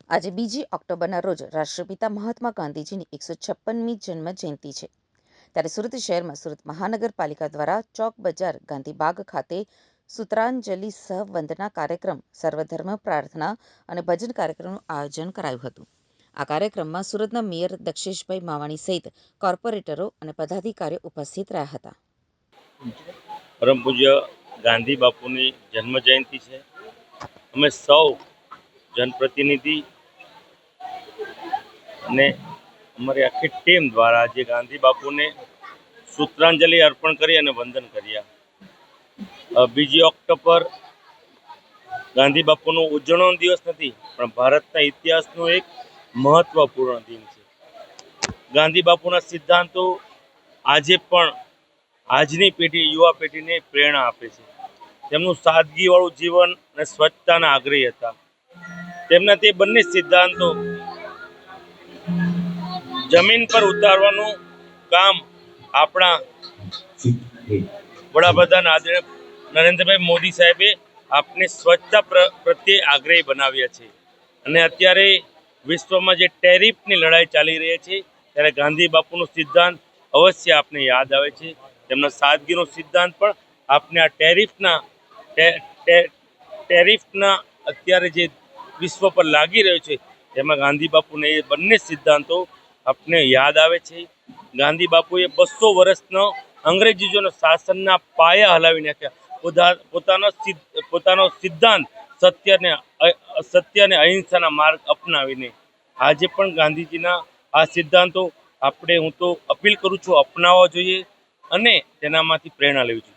આજે 2 ઓક્ટોબરના રોજ રાષ્ટ્રપિતા મહાત્મા ગાંધીજીની 156મી જન્મ જયંતિ છે. ત્યારે સુરત શહેરમાં સુરત મહાનગરપાલિકા દ્વારા ચોક બજાર ગાંધીબાગ ખાતે સૂત્રાંજલિ સહ વંદના કાર્યક્રમ, સર્વધર્મ પ્રાર્થના અને ભજન કાર્યક્રમનું આયોજન કરાયું હતું. આ કાર્યક્રમમાં સુરતના મેયર દક્ષેશભાઈ માવાણી સહિત કોર્પોરેટરો અને પદાધિકારીઓ ઉપસ્થિત રહ્યા હતા. પરમ પૂજ્ય ગાંધી બાપુની જન્મ જયંતિ છે. અમે સૌ જનપ્રતિનિધિ અને અમારી આખી ટીમ દ્વારા આજે ગાંધી બાપુને સૂત્રાંજલિ અર્પણ કરી અને વંદન કર્યા. 2 ઓક્ટોબર ગાંધી બાપુનો ઉજવણનો દિવસ નથી, પણ ભારતના ઇતિહાસનો એક મહત્વપૂર્ણ દિન છે. ગાંધી બાપુના સિદ્ધાંતો આજે પણ આજની પેઢી, યુવા પેઢીને પ્રેરણા આપે છે. તેમનું સાદગીવાળું જીવન અને સ્વચ્છતાના આગ્રહી હતા. તેમના તે બંને સિદ્ધાંતો જમીન પર ઉતારવાનું કામ આપણા વડાપ્રધાન આદરણીય નરેન્દ્રભાઈ મોદી સાહેબે આપને સ્વચ્છતા પ્રત્યે આગ્રહી બનાવ્યા છે. અને અત્યારે વિશ્વમાં જે ટેરિફની લડાઈ ચાલી રહી છે, ત્યારે ગાંધી બાપુનો સિદ્ધાંત અવશ્ય આપને યાદ આવે છે. તેમના સાદગીનો સિદ્ધાંત પણ આપને આ ટેરિફના અત્યારે જે વિશ્વ પર લાગી રહ્યો છે, તેમાં ગાંધી બાપુને એ બંને સિદ્ધાંતો આપને યાદ આવે છે. ગાંધી બાપુએ 200 વર્ષનો અંગ્રેજીઓના શાસનના પાયા હલાવી નાખ્યા. પોતાનો સિદ્ધાંત સત્ય અને અહિંસાના માર્ગ અપનાવીને આજે પણ ગાંધીજીના આ સિદ્ધાંતો હું તો અપીલ કરું છું, અપનાવવા જોઈએ અને તેનામાંથી પ્રેરણા લેવી જોઈએ.